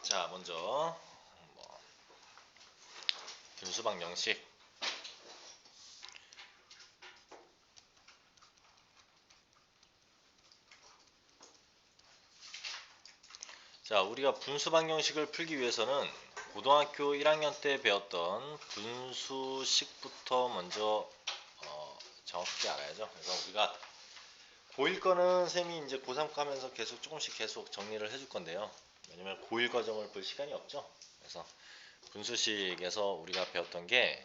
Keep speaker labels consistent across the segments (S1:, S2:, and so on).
S1: 자, 먼저 분수 방정식. 자, 우리가 분수 방정식을 풀기 위해서는 고등학교 1학년 때 배웠던 분수식부터 먼저 정확하게 알아야죠. 그래서 우리가 고1 거는 쌤이 이제 고3 하면서 조금씩 정리를 해줄 건데요. 왜냐면 고1 과정을 볼 시간이 없죠. 그래서 분수식에서 우리가 배웠던 게,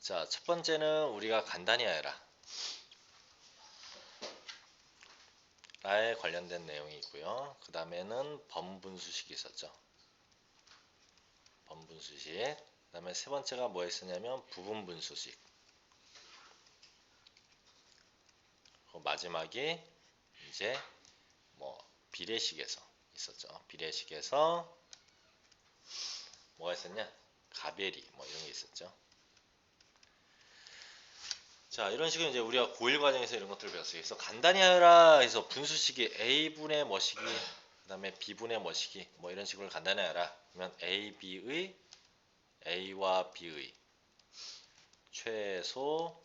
S1: 자, 첫 번째는 우리가 간단히 해라 라에 관련된 내용이 있고요. 그 다음에는 번분수식이 있었죠. 번분수식. 그 다음에 세 번째가 뭐였었냐면 부분분수식. 마지막이 이제 비례식에서 있었죠. 비례식에서 뭐가 있었냐? 가베리 이런 게 있었죠. 자, 이런 식으로 이제 우리가 고1 과정에서 이런 것들을 배웠어요. 그래서 간단히 하라 해서 분수식이 A분의 뭐시기, 그 다음에 B분의 뭐시기, 이런 식으로 간단히 하라. 그러면 A, B의 A와 B의 최소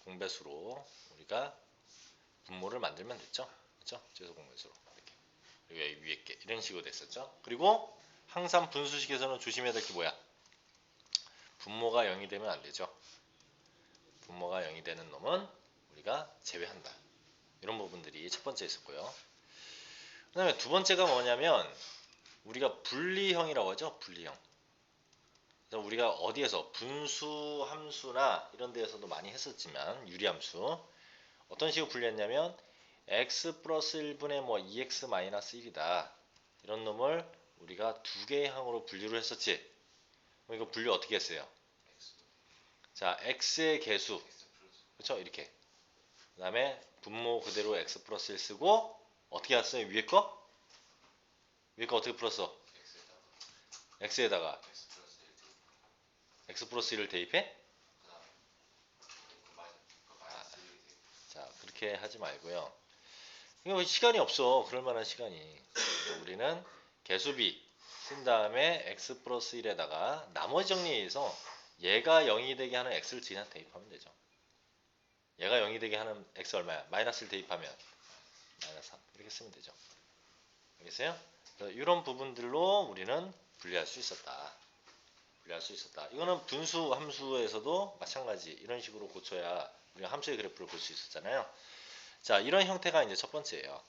S1: 공배수로 우리가 분모를 만들면 됐죠. 그렇죠? 최소 공배수로 이렇게 위에 게 이런 식으로 됐었죠. 그리고 항상 분수식에서는 조심해야 될 게 뭐야? 분모가 0이 되면 안 되죠. 분모가 0이 되는 놈은 우리가 제외한다. 이런 부분들이 첫 번째 있었고요. 그 다음에 두 번째가 뭐냐면 우리가 분리형이라고 하죠. 분리형. 그래서 우리가 어디에서 분수 함수나 이런 데에서도 많이 했었지만 유리함수 어떤 식으로 분리했냐면 x 플러스 1분의 2x 마이너스 1이다. 이런 놈을 우리가 두 개의 항으로 분류를 했었지. 그럼 이거 분류 어떻게 했어요? 자, x의 개수. 그렇죠? 이렇게. 그 다음에 분모 그대로 x 플러스 1 쓰고 어떻게 했어요? 위에 거? 위에 거 어떻게 풀었어? x에다가 x 플러스 1을 대입해? 자, 그렇게 하지 말고요. 이거 시간이 없어. 그럴 만한 시간이. 우리는 개수비 쓴 다음에 x 플러스 1에다가 나머지 정리해서 얘가 0이 되게 하는 x를 그냥 대입하면 되죠. 얘가 0이 되게 하는 x 얼마야? 마이너스 1 대입하면 마이너스 3 이렇게 쓰면 되죠. 알겠어요? 이런 부분들로 우리는 분리할 수 있었다. 이거는 분수 함수에서도 마찬가지 이런 식으로 고쳐야 우리가 함수의 그래프를 볼 수 있었잖아요. 자, 이런 형태가 이제 첫 번째예요.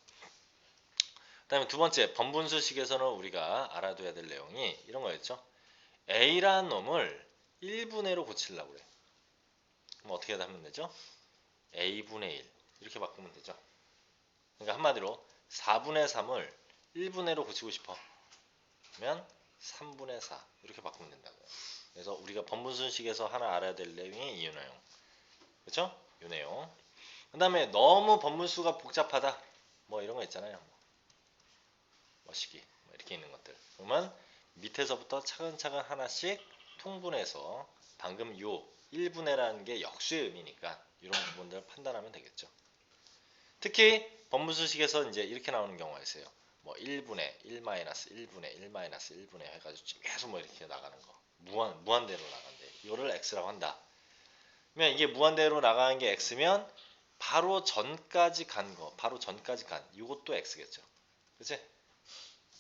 S1: 그 다음에 두 번째, 번분수식에서는 우리가 알아둬야 될 내용이 이런 거였죠. A라는 놈을 1분의로 고치려고 그래. 그럼 어떻게 하면 되죠? A분의 1 이렇게 바꾸면 되죠. 그러니까 한마디로 4분의 3을 1분의로 고치고 싶어. 그러면 3분의 4 이렇게 바꾸면 된다고요. 그래서 우리가 번분수식에서 하나 알아야 될 내용이 이 내용. 그렇죠? 이 내용. 그 다음에 너무 번분수가 복잡하다. 이런 거 있잖아요. 시기 이렇게 있는 것들. 그러면 밑에서부터 차근차근 하나씩 통분해서 방금 요 1분해라는 게 역수의 의미니까 이런 부분들을 판단하면 되겠죠. 특히 번분수식에서 이제 이렇게 나오는 경우가 있어요. 1분의 1 마이너스 1분의 1 마이너스 1분의 해가지고 계속 이렇게 나가는 거. 무한대로 나간대. 이거를 x라고 한다. 그러면 이게 무한대로 나가는 게 x면 바로 전까지 간 거, 이것도 x겠죠. 그치?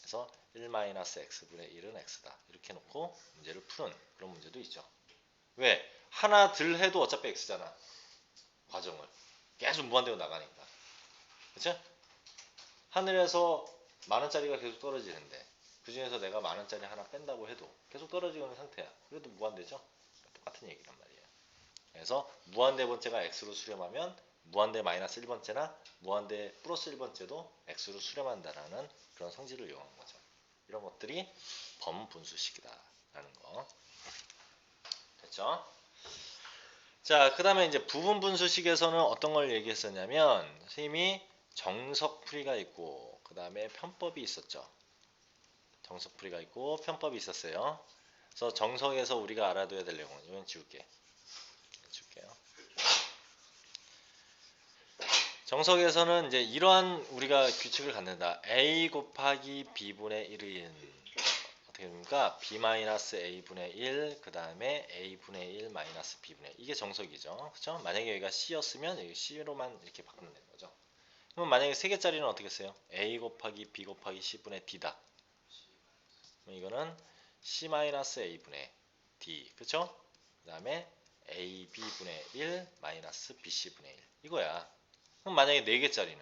S1: 그래서 1-x분의 1은 x다. 이렇게 놓고 문제를 푸는 그런 문제도 있죠. 왜? 하나 들 해도 어차피 x잖아. 과정을. 계속 무한대로 나가니까. 그쵸? 하늘에서 만원짜리가 계속 떨어지는데 그 중에서 내가 만원짜리 하나 뺀다고 해도 계속 떨어지고 있는 상태야. 그래도 무한대죠? 똑같은 얘기란 말이에요. 그래서 무한대 번째가 x로 수렴하면 무한대 마이너스 1번째나 무한대 플러스 1번째도 x로 수렴한다라는 그런 성질을 이용한 거죠. 이런 것들이 번분수식이다 라는 거. 됐죠? 자, 그 다음에 이제 부분분수식에서는 어떤 걸 얘기했었냐면 선생님이 정석풀이가 있고 그 다음에 편법이 있었죠. 정석풀이가 있고 편법이 있었어요. 그래서 정석에서 우리가 알아둬야 될 내용은 이건 지울게요. 정석에서는 이제 이러한 우리가 규칙을 갖는다. A 곱하기 B분의 1은 어떻게 됩니까? B-A분의 1, 그 다음에 A분의 1 마이너스 B분의 1. 이게 정석이죠. 그렇죠? 만약에 여기가 C였으면 여기 C로만 이렇게 바꾸면 되는 거죠. 그럼 만약에 세 개짜리는 어떻게 써요? A 곱하기 B 곱하기 C분의 D다. 그럼 이거는 C-A분의 D. 그렇죠? 그 다음에 AB분의 1 마이너스 BC분의 1. 이거야. 그럼 만약에 4개짜리는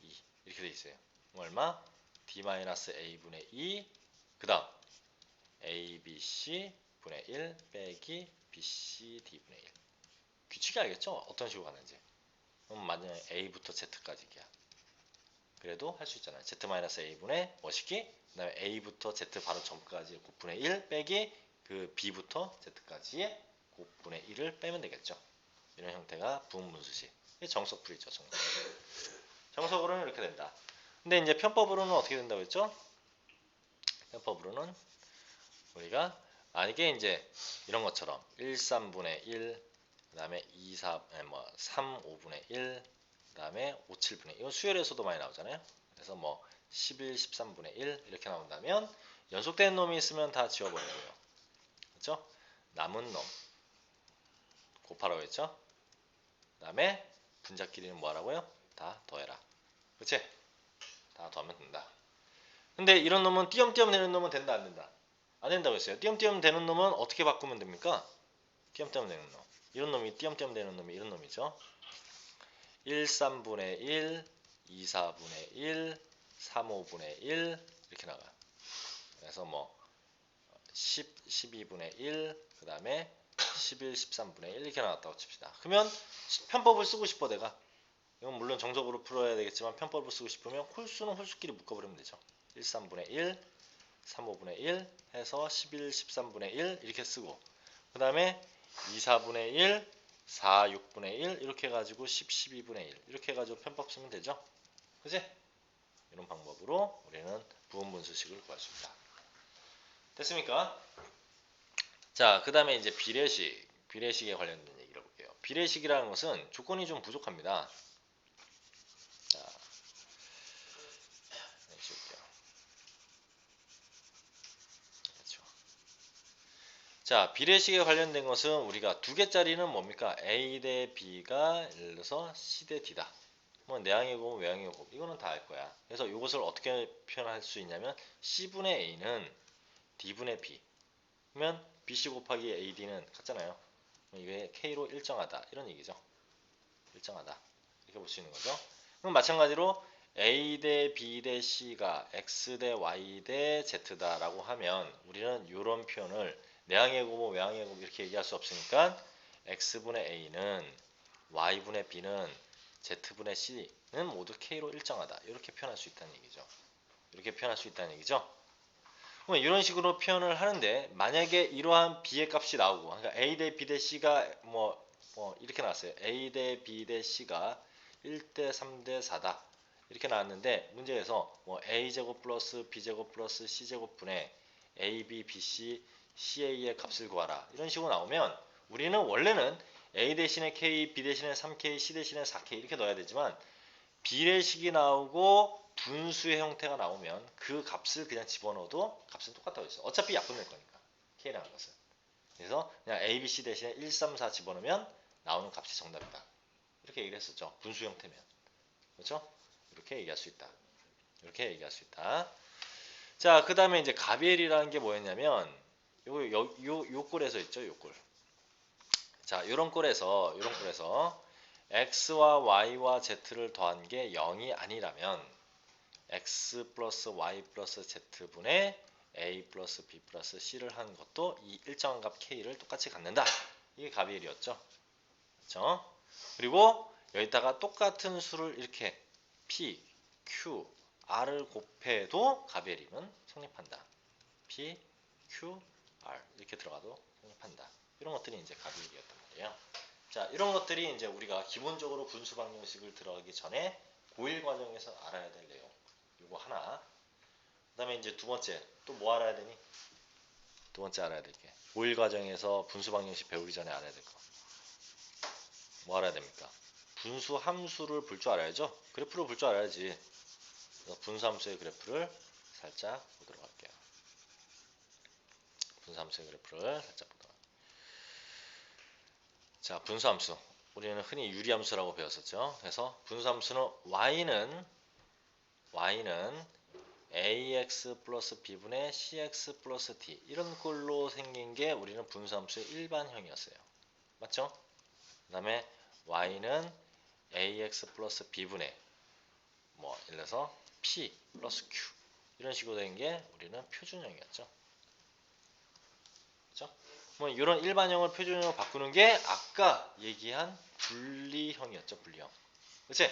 S1: 2 이렇게 돼 있어요. 그럼 얼마? D-A분의 2 그 다음 ABC분의 1 빼기 BCD분의 1. 규칙이 알겠죠? 어떤 식으로 가는지. 그럼 만약에 A부터 Z까지 이야. 그래도 할 수 있잖아요. Z-A분의 뭐시기? 그 다음에 A부터 Z 바로 전까지 곱분의 1 빼기 그 B부터 Z까지의 곱분의 1을 빼면 되겠죠. 이런 형태가 부분분수식. 이게 정석풀이죠. 정석. 정석으로는 이렇게 된다. 근데 이제 편법으로는 어떻게 된다고 했죠? 편법으로는 우리가 만약에 이제 이런 것처럼 1, 3분의 1, 그 다음에 2, 4, 3, 5분의 1, 그 다음에 5, 7분의 1. 이건 수열에서도 많이 나오잖아요. 그래서 뭐 11, 13분의 1 이렇게 나온다면 연속된 놈이 있으면 다 지워버리고요. 그렇죠? 남은 놈 곱하라고 했죠? 그 다음에 분자끼리는 뭐 하라고요? 다 더해라. 그치? 다 더하면 된다. 근데 이런 놈은 띄엄띄엄 되는 놈은 된다 안 된다? 안 된다고 했어요. 띄엄띄엄 되는 놈은 어떻게 바꾸면 됩니까? 띄엄띄엄 되는 놈. 이런 놈이 띄엄띄엄 되는 놈이 이런 놈이죠. 1, 3분의 1, 2, 4분의 1, 3, 5분의 1 이렇게 나가요. 그래서 뭐 10, 12분의 1, 그 다음에 11, 13분의 1 이렇게 나왔다고 칩시다. 그러면 편법을 쓰고 싶어 내가. 이건 물론 정석으로 풀어야 되겠지만 편법을 쓰고 싶으면 홀수는 홀수끼리 묶어버리면 되죠. 1, 3분의 1, 3, 5분의 1 해서 11, 13분의 1 이렇게 쓰고 그 다음에 2, 4분의 1, 4, 6분의 1 이렇게 해가지고 10, 12분의 1 이렇게 해가지고 편법 쓰면 되죠. 그치? 이런 방법으로 우리는 부분분수식을 구할 수 있다. 됐습니까? 자, 그 다음에 이제 비례식. 비례식에 관련된 얘기를 해볼게요. 비례식이라는 것은 조건이 좀 부족합니다. 자, 지울게요. 그렇죠. 자, 비례식에 관련된 것은 우리가 두 개짜리는 뭡니까? A 대 B가 예를 들어서 C 대 D다. 뭐 내항의 곱, 외항의 곱 이거는 다 알 거야. 그래서 이것을 어떻게 표현할 수 있냐면 C분의 A는 D분의 B 그러면 BC 곱하기 AD는 같잖아요. 이게 K로 일정하다 이런 얘기죠. 일정하다 이렇게 볼 수 있는 거죠. 그럼 마찬가지로 A 대 B 대 C가 X 대 Y 대 Z다 라고 하면 우리는 이런 표현을 내항의 곱, 외항의 곱 이렇게 얘기할 수 없으니까 X분의 A는 Y분의 B는 Z분의 C는 모두 K로 일정하다 이렇게 표현할 수 있다는 얘기죠. 이렇게 표현할 수 있다는 얘기죠. 그럼 이런 식으로 표현을 하는데 만약에 이러한 B의 값이 나오고 그러니까 A 대 B 대 C가 뭐 이렇게 나왔어요. A 대 B 대 C가 1대 3대 4다. 이렇게 나왔는데 문제에서 뭐 A제곱 플러스 B제곱 플러스 C제곱 분의 AB, BC, CA의 값을 구하라. 이런 식으로 나오면 우리는 원래는 A 대신에 K, B 대신에 3K, C 대신에 4K 이렇게 넣어야 되지만 비례식이 나오고 분수의 형태가 나오면 그 값을 그냥 집어넣어도 값은 똑같다고 했어요. 어차피 약분될 거니까. K라는 것은. 그래서 그냥 A, B, C 대신에 1, 3, 4 집어넣으면 나오는 값이 정답이다. 이렇게 얘기를 했었죠. 분수 형태면. 그렇죠? 이렇게 얘기할 수 있다. 이렇게 얘기할 수 있다. 자, 그 다음에 이제 가비엘이라는 게 뭐였냐면 요 꼴에서 있죠. 요 꼴. 자, 요런 꼴에서 x와 y와 z를 더한 게 0이 아니라면 x 플러스 y 플러스 z분의 a 플러스 b 플러스 c를 한 것도 이 일정한 값 k를 똑같이 갖는다. 이게 가비엘이었죠. 그렇죠? 그리고 여기다가 똑같은 수를 이렇게 p, q, r을 곱해도 가비엘이면 성립한다. p, q, r 이렇게 들어가도 성립한다. 이런 것들이 이제 가비엘이었단 말이에요. 자, 이런 것들이 이제 우리가 기본적으로 분수 방정식을 들어가기 전에 고1 과정에서 알아야 될 내용. 요거 하나. 그 다음에 이제 두 번째, 또 뭐 알아야 되니? 두 번째 알아야 될 게. 고1 과정에서 분수 방정식 배우기 전에 알아야 될 거. 뭐 알아야 됩니까? 분수 함수를 볼 줄 알아야죠. 그래프를 볼 줄 알아야지. 그래서 분수 함수의 그래프를 살짝 보도록 할게요. 분수 함수의 그래프를 살짝 보도록 할게요. 자, 분수 함수. 우리는 흔히 유리함수라고 배웠었죠. 그래서 분수 함수는 y는 ax 플러스 b분의 cx 플러스 d 이런 꼴로 생긴 게 우리는 분수 함수의 일반형이었어요. 맞죠? 그 다음에 y는 ax 플러스 b분의 뭐 예를 들어서 p 플러스 q 이런 식으로 된 게 우리는 표준형이었죠. 그렇죠? 뭐 이런 일반형을 표준형으로 바꾸는 게 아까 얘기한 분리형이었죠. 분리형. 그치?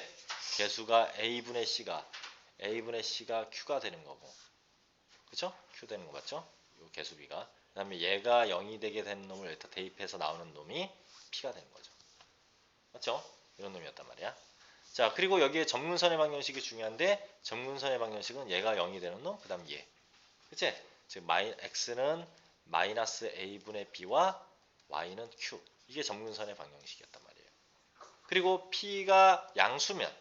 S1: 개수가 a분의 c가 q가 되는 거고. 그쵸? q 되는 거 맞죠? 요 개수비가. 그 다음에 얘가 0이 되게 되는 놈을 여기다 대입해서 나오는 놈이 p가 되는 거죠. 맞죠? 이런 놈이었단 말이야. 자, 그리고 여기에 점근선의 방정식이 중요한데 점근선의 방정식은 얘가 0이 되는 놈, 그 다음 얘. 그치? 즉 x는 마이너스 a분의 b와 y는 q. 이게 점근선의 방정식이었단 말이에요. 그리고 p가 양수면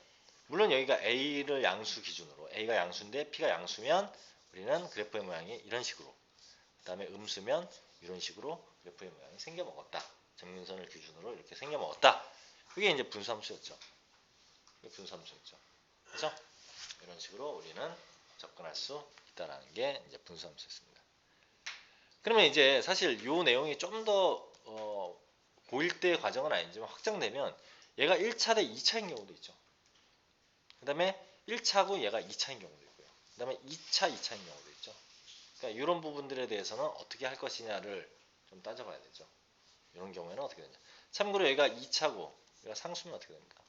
S1: 물론 여기가 a를 양수 기준으로 a가 양수인데 p가 양수면 우리는 그래프의 모양이 이런 식으로 그 다음에 음수면 이런 식으로 그래프의 모양이 생겨먹었다. 점근선을 기준으로 이렇게 생겨먹었다. 그게 이제 분수함수였죠. 분수함수였죠. 그래서 이런 식으로 우리는 접근할 수 있다라는 게 이제 분수함수였습니다. 그러면 이제 사실 이 내용이 좀 더 고1 때 과정은 아니지만 확장되면 얘가 1차 대 2차인 경우도 있죠. 그 다음에 1차고 얘가 2차인 경우도 있고요. 그 다음에 2차, 2차인 경우도 있죠. 그러니까 이런 부분들에 대해서는 어떻게 할 것이냐를 좀 따져봐야 되죠. 이런 경우에는 어떻게 되냐. 참고로 얘가 2차고 얘가 상수면 어떻게 됩니까?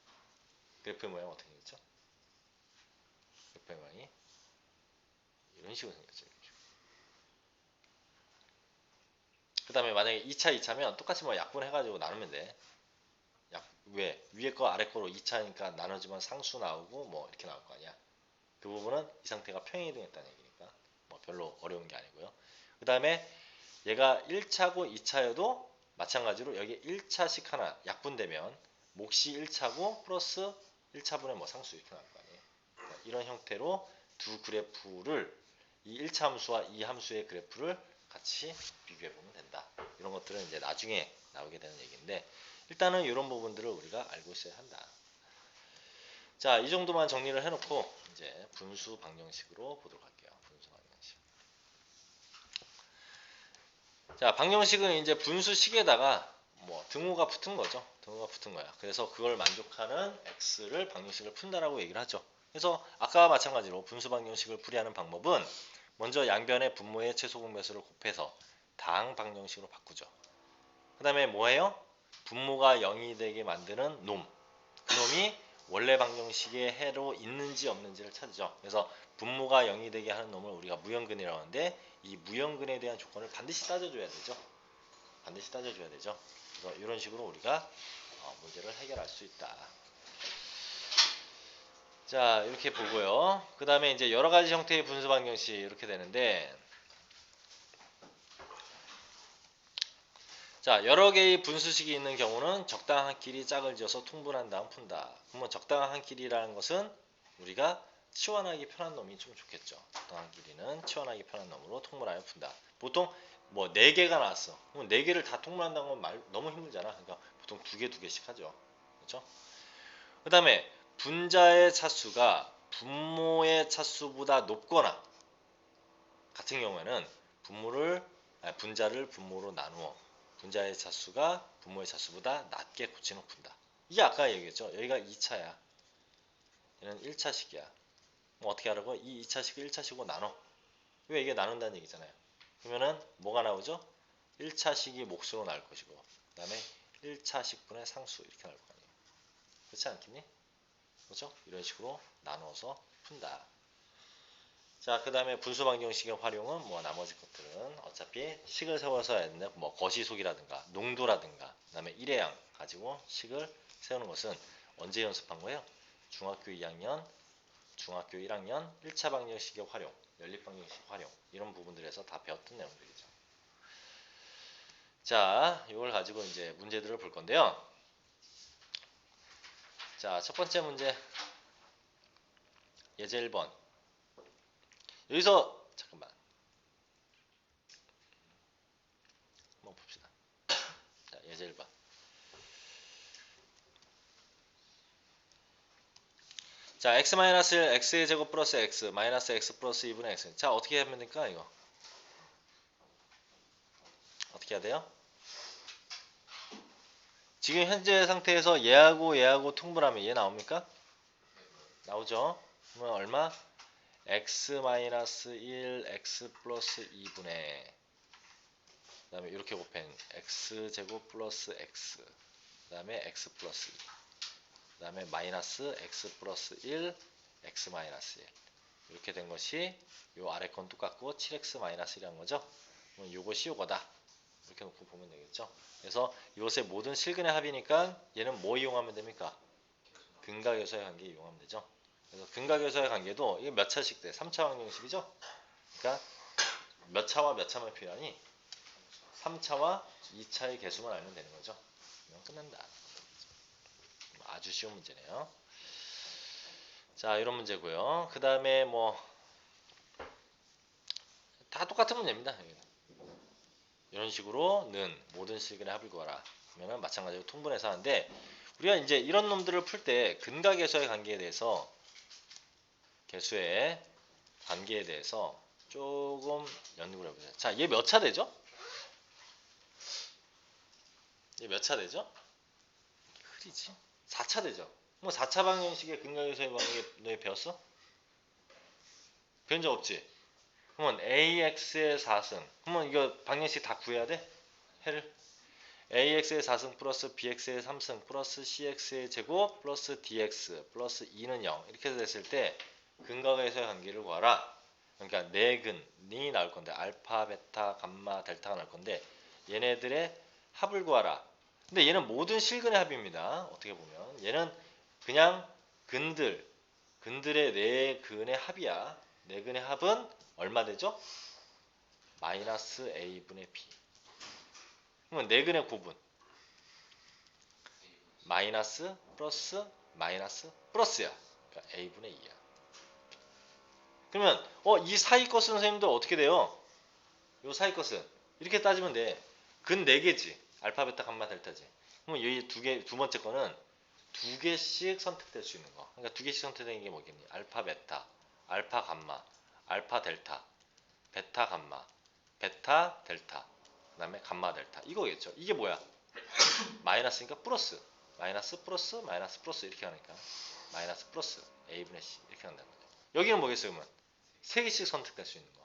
S1: 그래프의 모양 어떻게 되죠? 그래프의 모양이 이런 식으로 생겼죠. 그 다음에 만약에 2차, 2차면 똑같이 뭐 약분해가지고 나누면 돼. 왜? 위에 거 아래 거로 2차니까 나눠지면 상수 나오고 뭐 이렇게 나올 거 아니야. 그 부분은 이 상태가 평행이동했다는 얘기니까 뭐 별로 어려운 게 아니고요. 그 다음에 얘가 1차고 2차여도 마찬가지로 여기 1차씩 하나 약분되면 몫이 1차고 플러스 1차분의 뭐 상수 이렇게 나올 거 아니에요. 그러니까 이런 형태로 두 그래프를 이 1차 함수와 이 함수의 그래프를 같이 비교해 보면 된다. 이런 것들은 이제 나중에 나오게 되는 얘기인데 일단은 이런 부분들을 우리가 알고 있어야 한다. 자, 이 정도만 정리를 해놓고 이제 분수 방정식으로 보도록 할게요. 분수 방정식. 자, 방정식은 이제 분수식에다가 뭐 등호가 붙은 거죠. 등호가 붙은 거야. 그래서 그걸 만족하는 x를 방정식을 푼다라고 얘기를 하죠. 그래서 아까와 마찬가지로 분수 방정식을 풀이하는 방법은 먼저 양변의 분모의 최소 공배수를 곱해서 당 방정식으로 바꾸죠. 그 다음에 뭐예요? 분모가 0이 되게 만드는 놈. 그 놈이 원래 방정식의 해로 있는지 없는지를 찾죠. 그래서 분모가 0이 되게 하는 놈을 우리가 무형근이라고 하는데 이 무형근에 대한 조건을 반드시 따져줘야 되죠. 반드시 따져줘야 되죠. 그래서 이런 식으로 우리가 문제를 해결할 수 있다. 자, 이렇게 보고요. 그 다음에 이제 여러 가지 형태의 분수 방정식 이렇게 되는데 자, 여러 개의 분수식이 있는 경우는 적당한 길이 짝을 지어서 통분한 다음 푼다. 그러면 적당한 길이라는 것은 우리가 치환하기 편한 놈이 좀 좋겠죠. 적당한 길이는 치환하기 편한 놈으로 통분하여 푼다. 보통 뭐 4개가 나왔어. 그럼 4개를 다 통분한다는 건 너무 힘들잖아. 그러니까 보통 2개씩 하죠. 그렇죠? 그 다음에 분자의 차수가 분모의 차수보다 높거나 같은 경우에는 분자를 분모로 나누어 분자의 차수가 분모의 차수보다 낮게 고치는 푼다. 이게 아까 얘기했죠. 여기가 2차야. 얘는 1차식이야. 뭐 어떻게 하라고? 이 2차식을 1차식으로 나눠. 왜 이게 나눈다는 얘기잖아요. 그러면은 뭐가 나오죠? 1차식이 몫으로 나올 것이고 그 다음에 1차식분의 상수 이렇게 나올 거 아니에요. 그렇지 않겠니? 그렇죠? 이런 식으로 나눠서 푼다. 자, 그 다음에 분수 방정식의 활용은 뭐 나머지 것들은 어차피 식을 세워서 해야 되는데 뭐 거시속이라든가 농도라든가 그 다음에 일회양 가지고 식을 세우는 것은 언제 연습한 거예요? 중학교 2학년, 중학교 1학년 1차 방정식의 활용, 연립 방정식 활용 이런 부분들에서 다 배웠던 내용들이죠. 자, 이걸 가지고 이제 문제들을 볼 건데요. 자, 첫 번째 문제. 예제 1번. 여기서 잠깐만. 한번 봅시다. 자, 예제 1번. 자, x-1 x의 제곱 플러스 x 마이너스 x 플러스 2분의 x. 자, 어떻게 하면 될까 이거? 어떻게 해야 돼요? 지금 현재 상태에서 얘하고 통분하면 얘 나옵니까? 나오죠? 그러면 얼마? x-1 x 플러스 2분의 그 다음에 이렇게 곱한 x제곱 플러스 x 그 다음에 x 플러스 2 그 다음에 마이너스 x 플러스 1 x 마이너스 1 이렇게 된 것이 요 아래 건 똑같고 7x 마이너스 1이란 거죠. 그럼 요것이 요거다. 이렇게 놓고 보면 되겠죠. 그래서 이것의 모든 실근의 합이니까 얘는 뭐 이용하면 됩니까? 근각에서의 관계 이용하면 되죠. 그래서 근각에서의 관계도 이게 몇 차씩 돼? 3차 방정식이죠. 그러니까 몇 차와 몇 차만 필요하니 3차와 2차의 개수만 알면 되는 거죠. 그러면 끝난다. 아주 쉬운 문제네요. 자, 이런 문제고요. 그 다음에 뭐 다 똑같은 문제입니다. 이런 식으로 는 모든 실근의 합을 구하라. 그러면 마찬가지로 통분해서 하는데 우리가 이제 이런 놈들을 풀 때 근각에서의 관계에 대해서 개수의 관계에 대해서 조금 연습을 해보세요. 자, 얘 몇 차 되죠? 얘 몇 차 되죠? 흐리지? 4차 되죠? 뭐 4차 방정식의 근각에서의 관계 너희 배웠어? 배운 적 없지? 그러면 AX의 4승. 그러면 이거 방정식 다 구해야 돼? 해를. AX의 4승 플러스 BX의 3승 플러스 CX의 제곱 플러스 DX 플러스 2는 0. 이렇게 됐을 때 근각에서의 관계를 구하라. 그러니까 네 근이 나올 건데 알파, 베타, 감마, 델타가 나올 건데 얘네들의 합을 구하라. 근데 얘는 모든 실근의 합입니다. 어떻게 보면 얘는 그냥 근들의 네 근의 합이야. 네 근의 합은 얼마 되죠? 마이너스 a분의 b. 그러면 네 근의 곱은 마이너스 플러스 마이너스 플러스야. 그러니까 a분의 2야. 그러면 이 사이 것은 선생님들 어떻게 돼요? 요 사이 것은 이렇게 따지면 돼. 근 4개지. 알파, 베타, 감마, 델타지. 그러면 여기 두 번째 거는 2개씩 선택될 수 있는 거. 그러니까 2개씩 선택되는 게 뭐겠니? 알파, 베타, 알파, 감마, 알파, 델타, 베타, 감마, 베타, 델타, 그 다음에 감마, 델타. 이거겠죠. 이게 뭐야? 마이너스니까 플러스. 마이너스, 플러스, 마이너스, 플러스 이렇게 하니까 마이너스, 플러스, a분의 c 이렇게 한다는 거죠. 여기는 뭐겠어요? 그러면 3개씩 선택될 수 있는 거.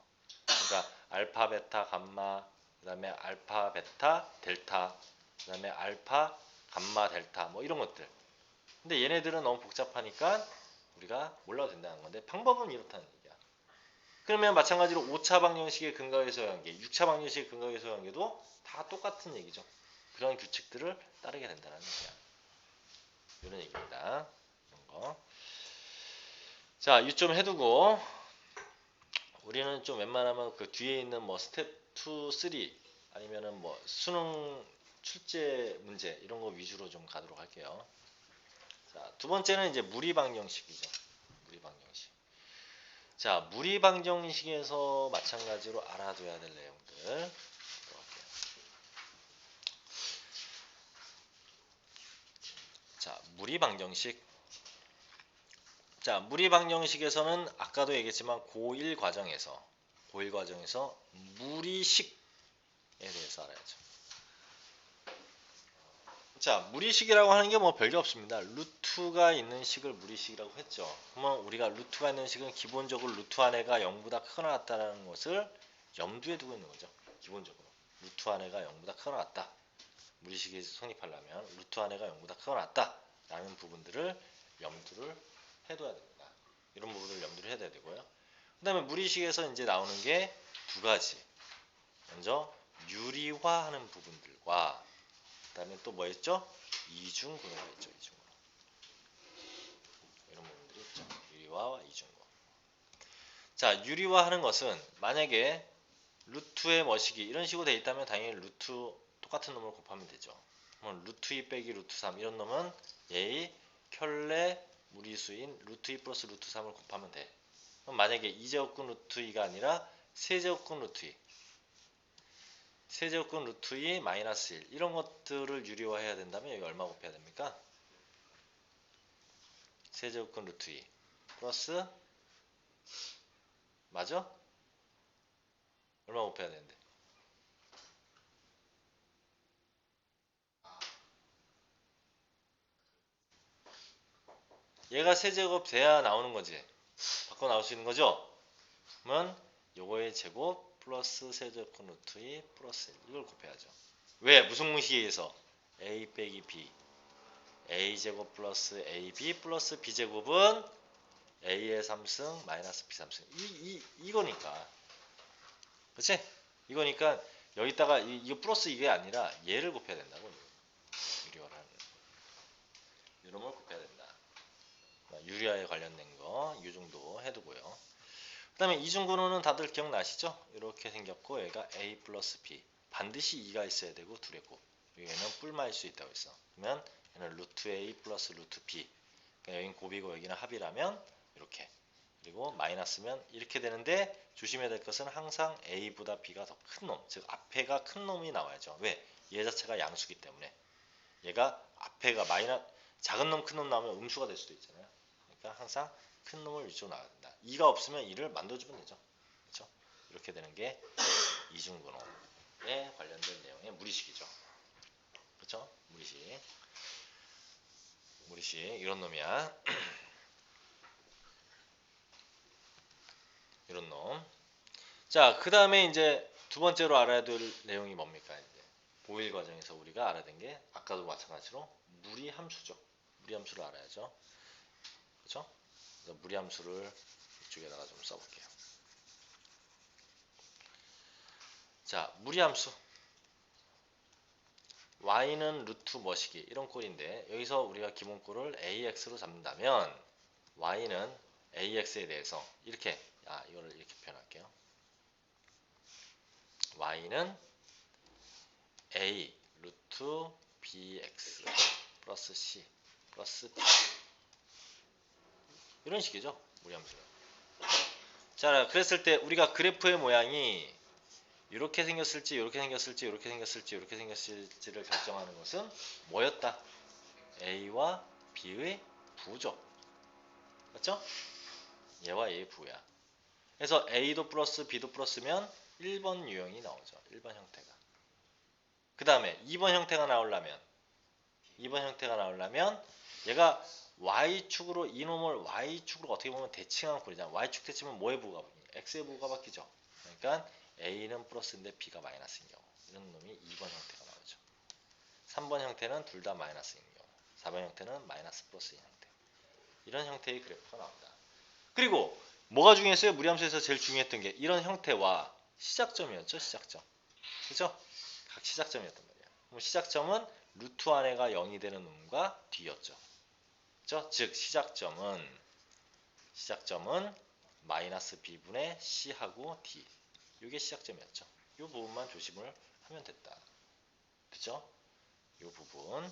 S1: 그러니까 알파, 베타, 감마, 그 다음에 알파, 베타, 델타, 그 다음에 알파, 감마, 델타 뭐 이런 것들. 근데 얘네들은 너무 복잡하니까 우리가 몰라도 된다는 건데 방법은 이렇다는 얘기야. 그러면 마찬가지로 5차 방정식의 근각에서의 관계, 6차 방정식의 근각에서의 관계도 다 똑같은 얘기죠. 그런 규칙들을 따르게 된다는 얘기야. 이런 얘기입니다. 이런 거. 자, 이 좀 해두고 우리는 좀 웬만하면 그 뒤에 있는 뭐 스텝 2, 3 아니면은 뭐 수능 출제 문제 이런 거 위주로 좀 가도록 할게요. 자, 두 번째는 이제 무리방정식이죠. 무리방정식. 자, 무리방정식에서 마찬가지로 알아둬야 될 내용들. 자, 무리방정식. 자, 무리방정식에서는 아까도 얘기했지만 고1 과정에서 무리식에 대해서 알아야죠. 자, 무리식이라고 하는 게 뭐 별게 없습니다. 루트가 있는 식을 무리식이라고 했죠. 그러면 우리가 루트가 있는 식은 기본적으로 루트 안에가 0보다 크거나 같다는 것을 염두에 두고 있는 거죠. 기본적으로. 루트 안에가 0보다 크거나 같다. 무리식이 성립하려면 루트 안에가 0보다 크거나 같다. 라는 부분들을 염두를 해둬야 됩니다. 이런 부분들을 염두를 해야 되고요. 그 다음에 무리식에서 이제 나오는 게 두 가지. 먼저 유리화하는 부분들과 그 다음에 또 뭐였죠? 이중구로가 있죠. 이중구로. 이런 부분들이 있죠. 유리화와 이중구. 자, 유리화하는 것은 만약에 루트의 머시기 이런 식으로 돼 있다면 당연히 루트 똑같은 놈을 곱하면 되죠. 루트 2 빼기 루트 3 이런 놈은 얘의 켤레 무리수인 루트 2 플러스 루트 3을 곱하면 돼. 그럼 만약에 2제곱근 루트 2가 아니라 세제곱근 루트 2, 세제곱근 루트 2 마이너스 1 이런 것들을 유리화해야 된다면 여기 얼마 곱해야 됩니까? 세제곱근 루트 2 플러스 맞아? 얼마 곱해야 되는데? 얘가 세제곱 돼야 나오는 거지. 바꿔 나올 수 있는 거죠? 그러면 요거의 제곱 플러스 세제곱근 루트 2 플러스 1 이걸 곱해야죠. 왜? 무슨 공식에 의해서? a 빼기 b a제곱 플러스 ab 플러스 b제곱은 a의 3승 마이너스 b 3승 이거니까. 그치? 이거니까 여기다가 이거 플러스 이게 아니라 얘를 곱해야 된다고. 유리화라는 이런 걸 곱해야 된다. 유리화에 관련된 거 이 정도 해두고요. 그 다음에 이중근호는 다들 기억나시죠? 이렇게 생겼고 얘가 a 플러스 b 반드시 2가 있어야 되고 둘의 곱. 얘는 뿔마일 수 있다고 했어. 그러면 얘는 루트 a 플러스 루트 b. 그러니까 여기는 곱이고 여기는 합이라면 이렇게. 그리고 마이너스면 이렇게 되는데 조심해야 될 것은 항상 a보다 b가 더 큰 놈, 즉 앞에가 큰 놈이 나와야죠. 왜? 얘 자체가 양수기 때문에. 얘가 앞에가 작은 놈, 큰 놈 나오면 음수가 될 수도 있잖아요. 그러니까 항상 큰 놈을 위주로 나와야 된다. 2가 없으면 2를 만들어주면 되죠. 그렇죠? 이렇게 되는 게 이중근호에 관련된 내용의 무리식이죠. 그렇죠? 무리식 이런 놈이야. 이런 놈. 자, 그 다음에 이제 두 번째로 알아야 될 내용이 뭡니까? 이제 보일 과정에서 우리가 알아야 된 게 아까도 마찬가지로 무리함수죠. 무리함수를 알아야죠. 그렇죠? 그래서 무리함수를 이쪽에다가 좀 써볼게요. 자, 무리함수. y는 루트 뭐시기 이런 꼴인데 여기서 우리가 기본꼴을 ax로 잡는다면 y는 ax에 대해서 이렇게 이거를 이렇게 표현할게요. y는 a 루트 bx 플러스 c 플러스 d 이런 식이죠. 무리함수는. 자, 그랬을 때 우리가 그래프의 모양이 이렇게 생겼을지 이렇게 생겼을지 이렇게 생겼을지 이렇게 생겼을지를 결정하는 것은 뭐였다? a와 b의 부죠. 맞죠? 얘와 얘의 부야. 그래서 a도 플러스 b도 플러스면 1번 유형이 나오죠. 1번 형태가. 그 다음에 2번 형태가 나오려면 얘가 y축으로 이놈을 y축으로 어떻게 보면 대칭한 꼴이잖아. y축 대칭은 뭐의 부가 바뀌냐? x의 부가 바뀌죠. 그러니까 a는 플러스인데 b가 마이너스인 경우 이런 놈이 2번 형태가 나오죠. 3번 형태는 둘 다 마이너스인 경우 4번 형태는 마이너스 플러스인 형태 이런 형태의 그래프가 나온다. 그리고 뭐가 중요했어요? 무리함수에서 제일 중요했던 게 이런 형태와 시작점이었죠. 시작점. 그죠? 각 시작점이었단 말이야. 그럼 시작점은 루트 안에가 0이 되는 놈과 뒤였죠. 그죠? 즉 시작점은 마이너스 b분의 c하고 d 이게 시작점이었죠. 이 부분만 조심을 하면 됐다. 그죠? 이 부분.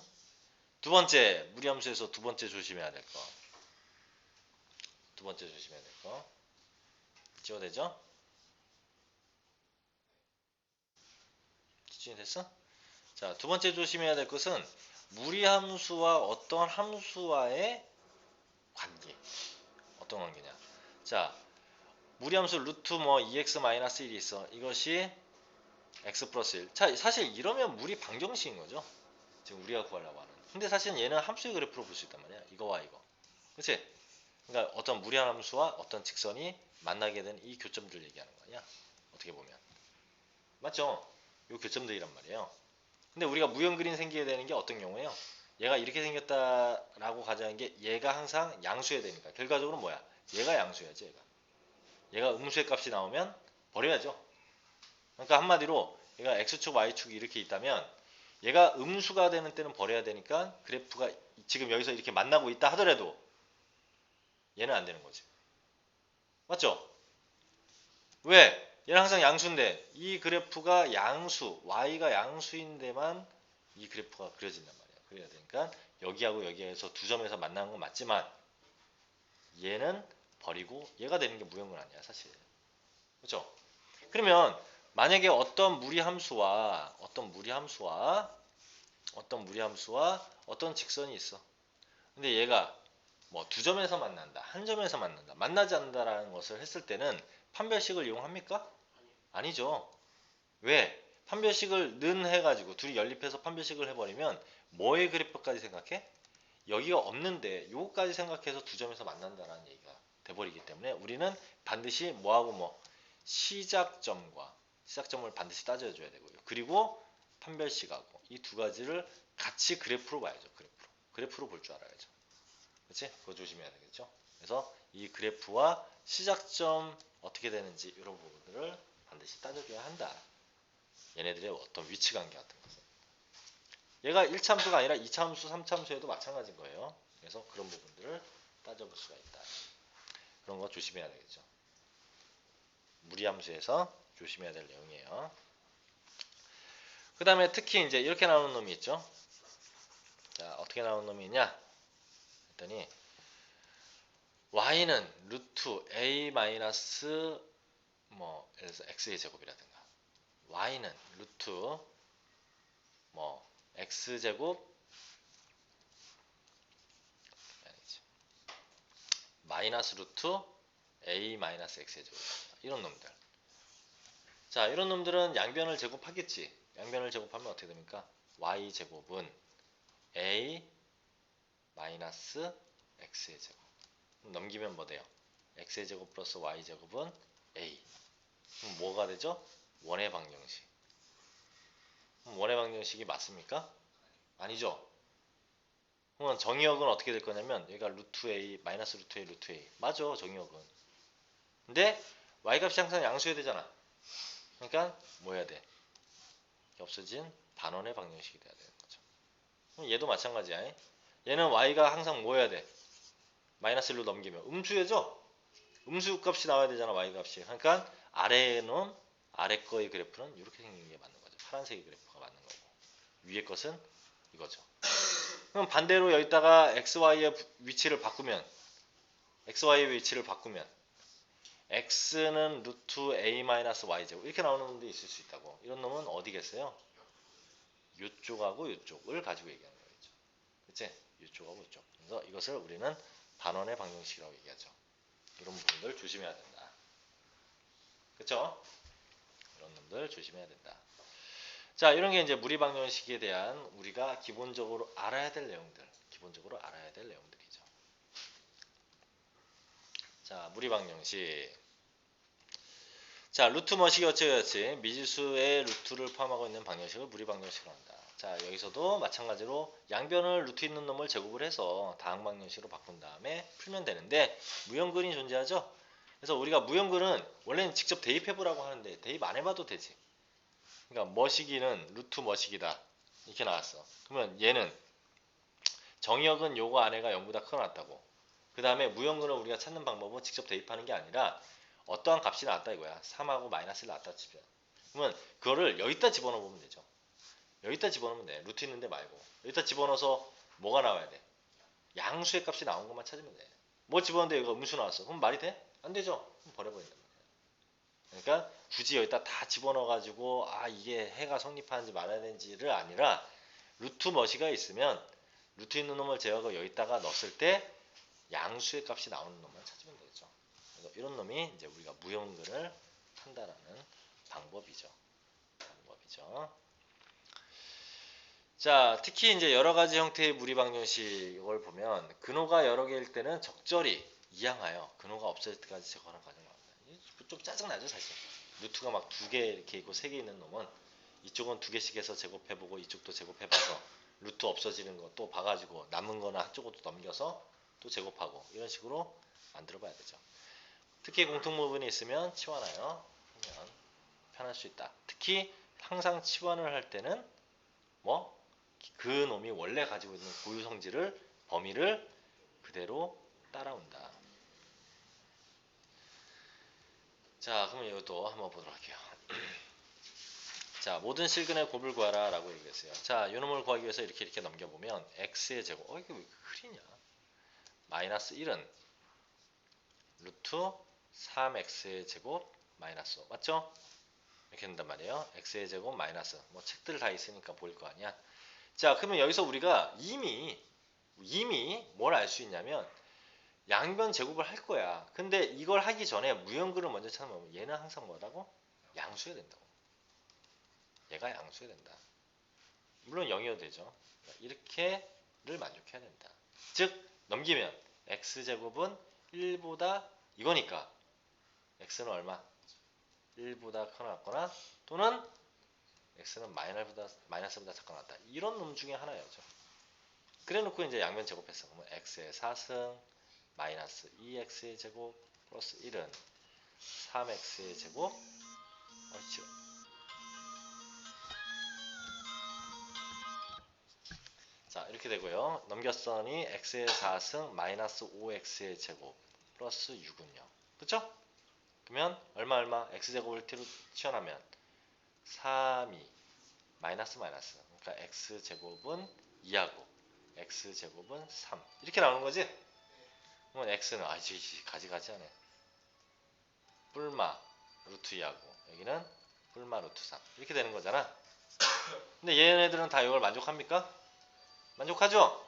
S1: 두 번째, 무리함수에서 두 번째 조심해야 될 거. 지워되죠? 기준이 됐어? 자, 두 번째 조심해야 될 것은 무리함수와 어떤 함수와의 관계. 어떤 관계냐? 자, 무리함수 루트 2x-1이 있어. 이것이 x 플러스 1. 자, 사실 이러면 무리 방정식인 거죠. 지금 우리가 구하려고 하는. 근데 사실 얘는 함수의 그래프로 볼 수 있단 말이야. 이거와 이거. 그치? 그러니까 어떤 무리한 함수와 어떤 직선이 만나게 된 이 교점들 얘기하는 거 아니야? 어떻게 보면. 맞죠? 이 교점들이란 말이에요. 근데 우리가 무형 그림 생기게 되는 게 어떤 경우예요? 얘가 이렇게 생겼다라고 가정한 게 얘가 항상 양수여야 되니까. 결과적으로 뭐야? 얘가 양수야지, 얘가 음수의 값이 나오면 버려야죠. 그러니까 한마디로 얘가 x축, y축이 이렇게 있다면 얘가 음수가 되는 때는 버려야 되니까 그래프가 지금 여기서 이렇게 만나고 있다 하더라도 얘는 안 되는 거지. 맞죠? 왜? 얘는 항상 양수인데 이 그래프가 양수, y가 양수인 데만 이 그래프가 그려진단 말이야. 그래야 되니까 여기하고 여기에서 두 점에서 만나는 건 맞지만 얘는 버리고 얘가 되는 게 무형근 아니야 사실. 그죠? 그러면 만약에 어떤 직선이 있어. 근데 얘가 뭐 두 점에서 만난다, 한 점에서 만난다, 만나지 않는다라는 것을 했을 때는 판별식을 이용합니까? 아니죠. 왜? 판별식을 는 해가지고 둘이 연립해서 판별식을 해버리면 뭐의 그래프까지 생각해? 여기가 없는데 요거까지 생각해서 두 점에서 만난다라는 얘기가 돼버리기 때문에 우리는 반드시 뭐하고 뭐 시작점을 반드시 따져줘야 되고요. 그리고 판별식하고 이 두 가지를 같이 그래프로 봐야죠. 그래프로 볼 줄 알아야죠. 그렇지? 그거 조심해야 되겠죠. 그래서 이 그래프와 시작점 어떻게 되는지 이런 부분들을 반드시 따져줘야 한다. 얘네들의 어떤 위치관계 같은 것은. 얘가 1차함수가 아니라 2차함수, 3차함수에도 마찬가지인 거예요. 그래서 그런 부분들을 따져볼 수가 있다. 그런 거 조심해야 되겠죠. 무리함수에서 조심해야 될 내용이에요. 그 다음에 특히 이제 이렇게 나오는 놈이 있죠. 자, 어떻게 나오는 놈이 있냐? 했더니 y는 루트 a 마이너스 뭐 예를 들어서 x의 제곱이라든가 y는 루트 뭐 x제곱 마이너스 루트 a 마이너스 x의 제곱 이런 놈들. 자, 이런 놈들은 양변을 제곱하겠지. 양변을 제곱하면 어떻게 됩니까? y 제곱은 a 마이너스 x의 제곱. 넘기면 뭐 돼요? x의 제곱 플러스 y 제곱은 a. 그럼 뭐가 되죠? 원의 방정식. 원의 방정식이 맞습니까? 아니죠. 그러면 정의역은 어떻게 될 거냐면 얘가 루트 a 마이너스 루트 a 루트 a 맞아 정의역은. 근데 y 값이 항상 양수해야 되잖아. 그러니까 뭐 해야 돼? 없어진 반원의 방정식이 돼야 되는 거죠. 그럼 얘도 마찬가지야. 얘는 y가 항상 뭐 해야 돼? 마이너스 1로 넘기면 음수예죠? 음수 값이 나와야 되잖아 y 값이. 그러니까 아래 거의 그래프는 이렇게 생긴 게 맞는 거죠. 파란색의 그래프가 맞는 거고 위에 것은 이거죠. 그럼 반대로 여기다가 xy의 위치를 바꾸면 x는 루트 a 마이너스 y제곱 이렇게 나오는 놈도 있을 수 있다고. 이런 놈은 어디겠어요? 요쪽하고 요쪽을 가지고 얘기하는 거겠죠. 그치? 요쪽하고 요쪽. 그래서 이것을 우리는 반원의 방정식이라고 얘기하죠. 이런 부분들 조심해야 된다. 그쵸? 이런 놈들 조심해야 된다. 자, 이런 게 이제 무리방정식에 대한 우리가 기본적으로 알아야 될 내용들이죠. 자, 무리방정식. 자, 루트 머식이 어찌되었지? 미지수의 루트를 포함하고 있는 방정식을 무리방정식으로 한다. 자, 여기서도 마찬가지로 양변을 루트 있는 놈을 제곱을 해서 다항 방정식으로 바꾼 다음에 풀면 되는데 무형근이 존재하죠? 그래서 우리가 무형근은 원래는 직접 대입해보라고 하는데 대입 안 해봐도 되지. 그러니까 머식이는 루트 머식이다. 이렇게 나왔어. 그러면 얘는 정의역은 요거 안에가 0보다 크거나 같다고. 그 다음에 무형근을 우리가 찾는 방법은 직접 대입하는 게 아니라 어떠한 값이 나왔다 이거야. 3하고 마이너스를 나왔다 치면. 그러면 그거를 여기다 집어넣으면 되죠. 여기다 집어넣으면 돼. 루트 있는데 말고. 여기다 집어넣어서 뭐가 나와야 돼? 양수의 값이 나온 것만 찾으면 돼. 뭐 집어넣는데 이거 음수 나왔어. 그럼 말이 돼? 안 되죠. 그럼 버려버린단 말이야. 그러니까 굳이 여기다 다 집어넣어가지고 이게 해가 성립하는지 말아야 되는지를 아니라 루트 머시가 있으면 루트 있는 놈을 제어하고 여기다가 넣었을 때 양수의 값이 나오는 놈만 찾으면 되겠죠. 그래서 이런 놈이 이제 우리가 무형근을 한다라는 방법이죠. 자, 특히 이제 여러 가지 형태의 무리방정식을 보면 근호가 여러 개일 때는 적절히 이항하여 근호가 없을 때까지 제거하는 과정이 나옵니다. 좀 짜증나죠, 사실. 루트가 막 2개 이렇게 있고 3개 있는 놈은 이쪽은 2개씩 해서 제곱해보고 이쪽도 제곱해봐서 루트 없어지는 거 또 봐가지고 남은 거는 한쪽으로 넘겨서 또 제곱하고 이런 식으로 만들어 봐야 되죠. 특히 공통부분이 있으면 치환하여 하면 편할 수 있다. 특히 항상 치환을 할 때는 뭐 그 놈이 원래 가지고 있는 고유 성질을 범위를 그대로 따라온다. 자, 그럼 이것도 한번 보도록 할게요. 자, 모든 실근의 곱을 구하라 라고 얘기했어요. 자, 요놈을 구하기 위해서 이렇게 넘겨보면 x의 제곱, 이게 왜 흐리냐? 마이너스 1은 루트 3x의 제곱 마이너스 5 맞죠? 이렇게 된단 말이에요. x의 제곱 마이너스 뭐 책들 다 있으니까 보일 거 아니야. 자, 그러면 여기서 우리가 이미 뭘 알 수 있냐면 양변 제곱을 할 거야. 근데 이걸 하기 전에 무형글을 먼저 찾으면 얘는 항상 뭐라고? 양수해야 된다고. 얘가 양수해야 된다. 물론 0이어도 되죠. 이렇게를 만족해야 된다. 즉 넘기면 x제곱은 1보다 이거니까 x는 얼마? 1보다 커놨거나 또는 x는 마이너스보다 작거나 이런 놈 중에 하나였죠. 그래 놓고 이제 양변 제곱했어. 그러면 x의 4승 마이너스 2x의 제곱 플러스 1은 3x의 제곱 옳죠. 자 이렇게 되고요. 넘겼으니 x의 4승 마이너스 5x의 제곱 플러스 6은요. 그쵸? 그러면 얼마 x제곱을 튀어나면 3이 마이너스 그러니까 x제곱은 2하고 x제곱은 3 이렇게 나오는 거지? 그러면 x는 가지가지 하네. 뿔마 루트 2하고 여기는 뿔마 루트 3 이렇게 되는 거잖아. 근데 얘네들은 다 이걸 만족합니까? 만족하죠?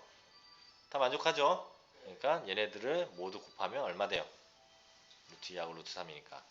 S1: 다 만족하죠? 그러니까 얘네들을 모두 곱하면 얼마 돼요? 루트 2하고 루트 3이니까